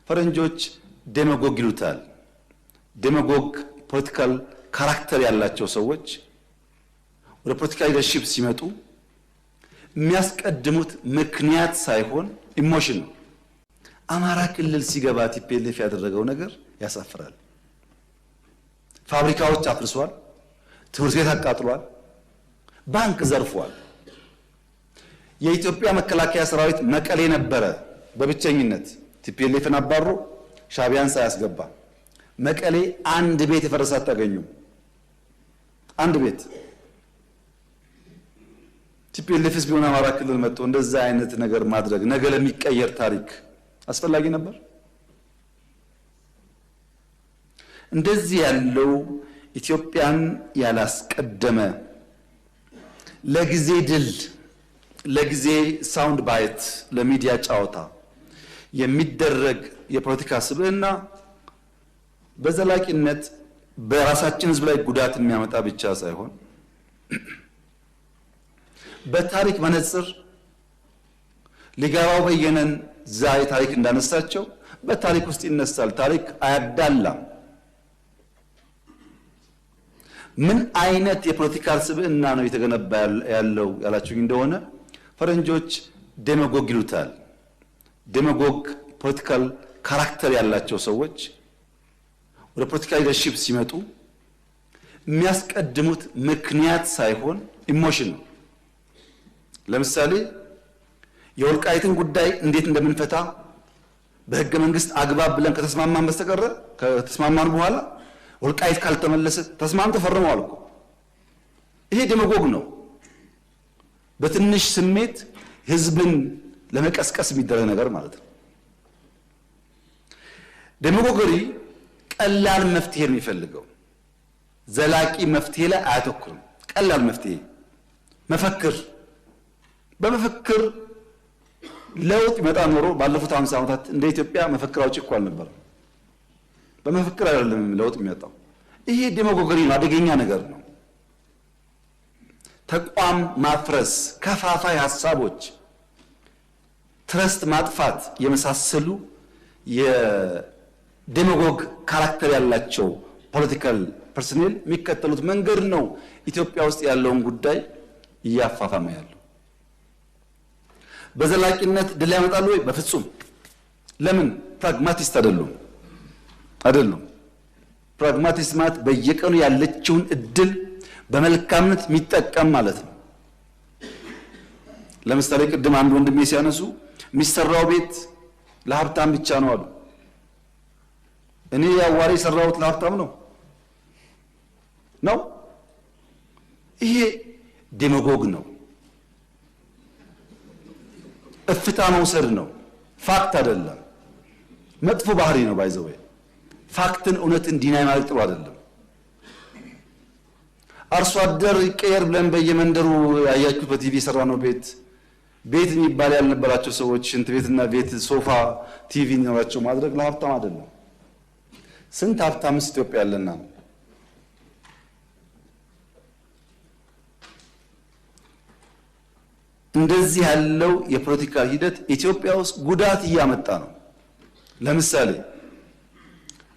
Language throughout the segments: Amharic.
ፈረንጆች ዴማጎግ ይሉታል። ዴማጎግ ፖለቲካል ካራክተር ያላቸው ሰዎች ወደ ፖለቲካ ሊደርሺፕ ሲመጡ የሚያስቀድሙት ምክንያት ሳይሆን ኢሞሽን ነው። አማራ ክልል ሲገባ ቲፒኤልኤፍ ያደረገው ነገር ያሳፍራል። ፋብሪካዎች አፍርሷል፣ ትምህርት ቤት አቃጥሏል፣ ባንክ ዘርፏል። የኢትዮጵያ መከላከያ ሰራዊት መቀሌ ነበረ በብቸኝነት ቲፒኤልኤፍን አባሮ ሻቢያን ሳያስገባ። መቀሌ አንድ ቤት የፈረሰ አታገኙም። አንድ ቤት ቲፒኤልኤፍስ ቢሆን አማራ ክልል መጥቶ እንደዛ አይነት ነገር ማድረግ ነገ ለሚቀየር ታሪክ አስፈላጊ ነበር? እንደዚህ ያለው ኢትዮጵያን ያላስቀደመ ለጊዜ ድል፣ ለጊዜ ሳውንድ ባይት፣ ለሚዲያ ጫወታ የሚደረግ የፖለቲካ ስብዕና በዘላቂነት በራሳችን ሕዝብ ላይ ጉዳት የሚያመጣ ብቻ ሳይሆን በታሪክ መነጽር ሊጋባው በየነን ዛሬ ታሪክ እንዳነሳቸው በታሪክ ውስጥ ይነሳል። ታሪክ አያዳላም። ምን አይነት የፖለቲካል ስብዕና ነው የተገነባ ያለው ያላችሁኝ እንደሆነ ፈረንጆች ዴማጎግ ይሉታል። ዴማጎግ ፖለቲካል ካራክተር ያላቸው ሰዎች ወደ ፖለቲካ ሊደርሺፕ ሲመጡ የሚያስቀድሙት ምክንያት ሳይሆን ኢሞሽን ነው። ለምሳሌ የወልቃይትን ጉዳይ እንዴት እንደምንፈታ በህገ መንግስት አግባብ ብለን ከተስማማን በስተቀር ከተስማማን በኋላ ወልቃይት ካልተመለሰ ተስማምተው ፈርመዋል እኮ። ይሄ ዴማጎግ ነው። በትንሽ ስሜት ህዝብን ለመቀስቀስ የሚደረግ ነገር ማለት ነው። ዴማጎገሪ ቀላል መፍትሄ ነው የሚፈልገው። ዘላቂ መፍትሄ ላይ አያተኩርም። ቀላል መፍትሄ መፈክር በመፈክር ለውጥ ይመጣ ኖሮ ባለፉት 50 ዓመታት እንደ ኢትዮጵያ መፈክር አውጪ እኮ አልነበረም። በመፈክር አይደለም ለውጥ የሚመጣው። ይሄ ዴማጎገሪ ነው፣ አደገኛ ነገር ነው። ተቋም ማፍረስ፣ ከፋፋይ ሐሳቦች፣ ትረስት ማጥፋት የመሳሰሉ የዴማጎግ ካራክተር ያላቸው ፖለቲካል ፐርሰኔል የሚከተሉት መንገድ ነው ኢትዮጵያ ውስጥ ያለውን ጉዳይ እያፋፋመ ያለው። በዘላቂነት ድል ያመጣሉ ወይ? በፍጹም። ለምን? ፕራግማቲስት አይደሉም። ፕራግማቲስት ማለት በየቀኑ ያለችውን እድል በመልካምነት የሚጠቀም ማለት ነው። ለምሳሌ ቅድም አንድ ወንድሜ ሲያነሱ የሚሰራው ቤት ለሀብታም ብቻ ነው አሉ። እኔ ያዋሪ የሰራሁት ለሀብታም ነው። ይሄ ዴማጎግ ነው። እፍታ መውሰድ ነው። ፋክት አይደለም። መጥፎ ባህሪ ነው። ባይዘው ፋክትን እውነትን ዲናይ ማለት ጥሩ አይደለም። አርሶ አደር ይቀየር ብለን በየመንደሩ ያያችሁት በቲቪ የሰራ ነው ቤት የሚባል ያልነበራቸው ሰዎች ሽንት ቤትና ቤት ሶፋ ቲቪ ነው ማድረግ ለሀብታም አይደለም። ስንት ሀብታምስ ኢትዮጵያ ያለና ነው። እንደዚህ ያለው የፖለቲካ ሂደት ኢትዮጵያ ውስጥ ጉዳት እያመጣ ነው። ለምሳሌ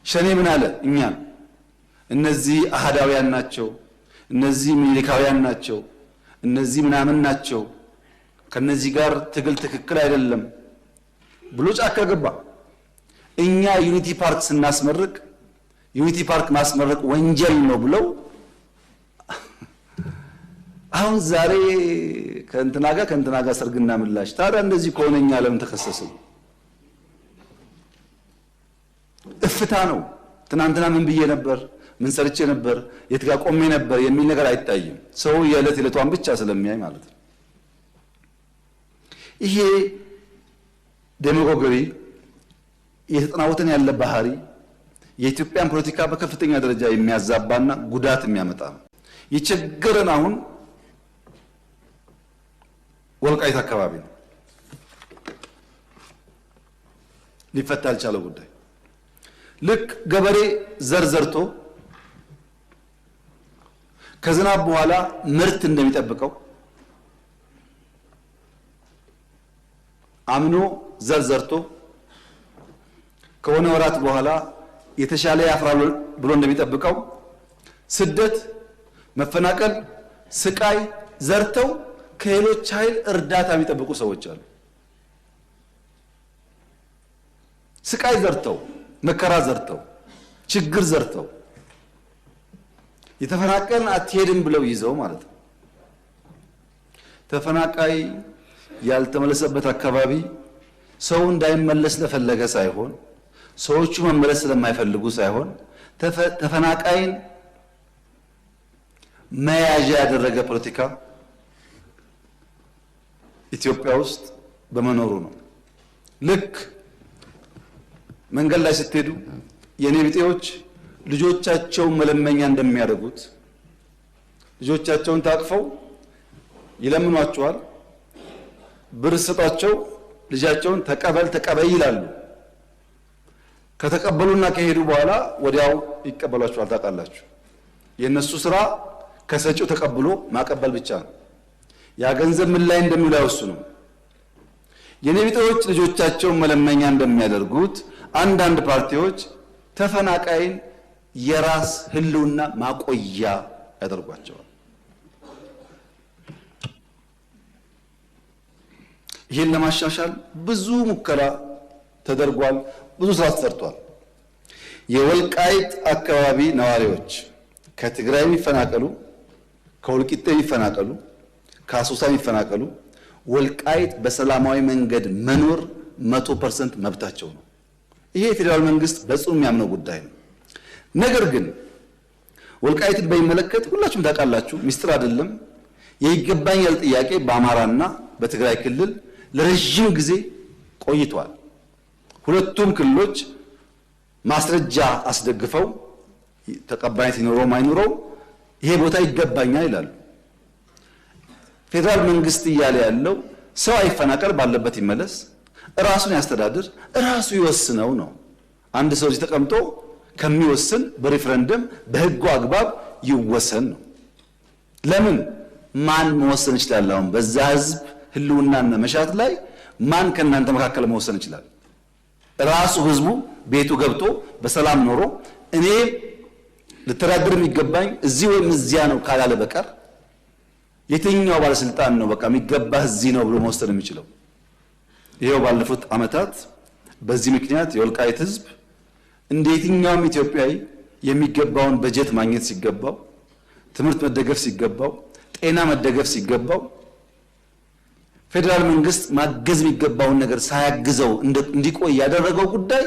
ሸኔ ምን አለ? እኛ እነዚህ አሃዳውያን ናቸው፣ እነዚህ ሚሊካውያን ናቸው፣ እነዚህ ምናምን ናቸው፣ ከነዚህ ጋር ትግል ትክክል አይደለም ብሎ ጫካ ገባ። እኛ ዩኒቲ ፓርክ ስናስመርቅ ዩኒቲ ፓርክ ማስመረቅ ወንጀል ነው ብለው አሁን ዛሬ ከእንትና ጋር ሰርግና ምላሽ። ታዲያ እንደዚህ ከሆነኛ ለምን ተከሰስን? እፍታ ነው። ትናንትና ምን ብዬ ነበር፣ ምን ሰርቼ ነበር፣ የት ጋር ቆሜ ነበር የሚል ነገር አይታይም። ሰው የዕለት ዕለቷን ብቻ ስለሚያይ ማለት ነው። ይሄ ዴማጎገሪ የተጠናወተን ያለ ባህሪ የኢትዮጵያን ፖለቲካ በከፍተኛ ደረጃ የሚያዛባና ጉዳት የሚያመጣ ነው። የቸገረን አሁን ወልቃይት አካባቢ ነው። ሊፈታ ያልቻለው ጉዳይ ልክ ገበሬ ዘር ዘርቶ ከዝናብ በኋላ ምርት እንደሚጠብቀው አምኖ ዘር ዘርቶ ከሆነ ወራት በኋላ የተሻለ ያፍራል ብሎ እንደሚጠብቀው ስደት፣ መፈናቀል፣ ስቃይ ዘርተው ከሌሎች ኃይል እርዳታ የሚጠብቁ ሰዎች አሉ። ስቃይ ዘርተው፣ መከራ ዘርተው፣ ችግር ዘርተው የተፈናቀልን አትሄድም ብለው ይዘው ማለት ነው። ተፈናቃይ ያልተመለሰበት አካባቢ ሰው እንዳይመለስ ለፈለገ ሳይሆን ሰዎቹ መመለስ ስለማይፈልጉ ሳይሆን ተፈናቃይን መያዣ ያደረገ ፖለቲካ ኢትዮጵያ ውስጥ በመኖሩ ነው። ልክ መንገድ ላይ ስትሄዱ የኔ ቢጤዎች ልጆቻቸውን መለመኛ እንደሚያደርጉት ልጆቻቸውን ታቅፈው ይለምኗቸዋል። ብር ስጧቸው፣ ልጃቸውን ተቀበል ተቀበይ ይላሉ። ከተቀበሉና ከሄዱ በኋላ ወዲያው ይቀበሏቸዋል። ታውቃላችሁ፣ የነሱ ስራ ከሰጪው ተቀብሎ ማቀበል ብቻ ነው። ያ ገንዘብ ምን ላይ እንደሚውል አይወስኑም። የኔ ቢጤዎች ልጆቻቸውን መለመኛ እንደሚያደርጉት አንዳንድ ፓርቲዎች ተፈናቃይን የራስ ህልውና ማቆያ ያደርጓቸዋል። ይህን ለማሻሻል ብዙ ሙከራ ተደርጓል። ብዙ ስራ ተሰርቷል። የወልቃይት አካባቢ ነዋሪዎች ከትግራይ የሚፈናቀሉ፣ ከወልቂጤ የሚፈናቀሉ፣ ከአሶሳ የሚፈናቀሉ ወልቃይት በሰላማዊ መንገድ መኖር 100% መብታቸው ነው። ይሄ የፌዴራል መንግስት በጽኑ የሚያምነው ጉዳይ ነው። ነገር ግን ወልቃይትን በሚመለከት ሁላችሁም ታውቃላችሁ፣ ሚስጥር አይደለም። የይገባኛል ጥያቄ በአማራና በትግራይ ክልል ለረጅም ጊዜ ቆይቷል። ሁለቱም ክልሎች ማስረጃ አስደግፈው ተቀባይነት ይኖረው ማይኖረው ይሄ ቦታ ይገባኛል ይላሉ። ፌዴራል መንግስት እያለ ያለው ሰው አይፈናቀል፣ ባለበት ይመለስ፣ ራሱን ያስተዳድር፣ ራሱ ይወስነው ነው። አንድ ሰው እዚህ ተቀምጦ ከሚወስን በሪፍረንደም በህጉ አግባብ ይወሰን ነው። ለምን ማን መወሰን ይችላል? አሁን በዛ ህዝብ ህልውናና መሻት ላይ ማን ከእናንተ መካከል መወሰን ይችላል? ራሱ ህዝቡ ቤቱ ገብቶ በሰላም ኖሮ እኔ ልተዳደር የሚገባኝ እዚህ ወይም እዚያ ነው ካላለ በቀር የትኛው ባለስልጣን ነው በቃ የሚገባህ እዚህ ነው ብሎ መወሰን የሚችለው? ይሄው ባለፉት ዓመታት በዚህ ምክንያት የወልቃይት ህዝብ እንደ የትኛውም ኢትዮጵያዊ የሚገባውን በጀት ማግኘት ሲገባው፣ ትምህርት መደገፍ ሲገባው፣ ጤና መደገፍ ሲገባው ፌዴራል መንግስት ማገዝ የሚገባውን ነገር ሳያግዘው እንዲቆይ ያደረገው ጉዳይ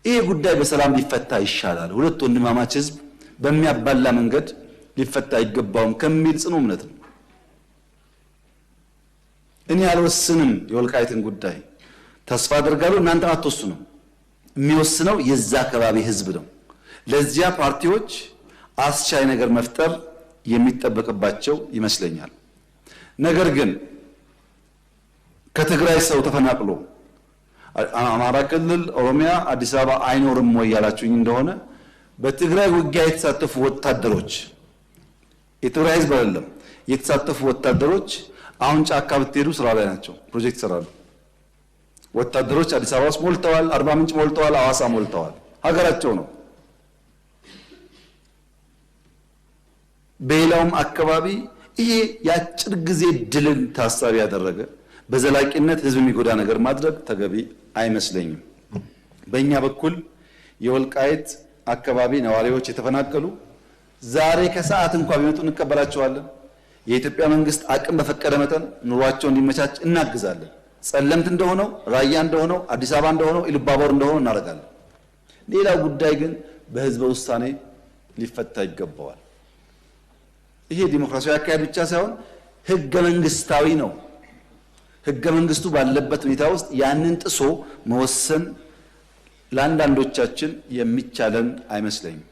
ይሄ ጉዳይ በሰላም ሊፈታ ይሻላል፣ ሁለት ወንድማማች ህዝብ በሚያባላ መንገድ ሊፈታ አይገባውም ከሚል ጽኑ እምነት ነው። እኔ አልወስንም የወልቃይትን ጉዳይ፣ ተስፋ አደርጋለሁ እናንተም አትወስኑም። የሚወስነው የዛ አካባቢ ህዝብ ነው። ለዚያ ፓርቲዎች አስቻይ ነገር መፍጠር የሚጠበቅባቸው ይመስለኛል። ነገር ግን ከትግራይ ሰው ተፈናቅሎ አማራ ክልል፣ ኦሮሚያ፣ አዲስ አበባ አይኖርም ወይ ያላችሁኝ እንደሆነ በትግራይ ውጊያ የተሳተፉ ወታደሮች የትግራይ ህዝብ አይደለም የተሳተፉ ወታደሮች አሁን ጫካ ብትሄዱ ስራ ላይ ናቸው፣ ፕሮጀክት ይሰራሉ። ወታደሮች አዲስ አበባ ውስጥ ሞልተዋል፣ አርባ ምንጭ ሞልተዋል፣ ሐዋሳ ሞልተዋል። ሀገራቸው ነው። በሌላውም አካባቢ ይሄ የአጭር ጊዜ ድልን ታሳቢ ያደረገ በዘላቂነት ህዝብ የሚጎዳ ነገር ማድረግ ተገቢ አይመስለኝም። በእኛ በኩል የወልቃይት አካባቢ ነዋሪዎች የተፈናቀሉ ዛሬ ከሰዓት እንኳን ቢመጡ እንቀበላቸዋለን። የኢትዮጵያ መንግስት አቅም በፈቀደ መጠን ኑሯቸው እንዲመቻች እናግዛለን። ጸለምት እንደሆነው፣ ራያ እንደሆነው፣ አዲስ አበባ እንደሆነው፣ ኢሉባቦር እንደሆነው እናደርጋለን። ሌላው ጉዳይ ግን በህዝበ ውሳኔ ሊፈታ ይገባዋል። ይሄ ዲሞክራሲያዊ አካሄድ ብቻ ሳይሆን ህገ መንግስታዊ ነው። ህገ መንግስቱ ባለበት ሁኔታ ውስጥ ያንን ጥሶ መወሰን ለአንዳንዶቻችን የሚቻለን አይመስለኝም።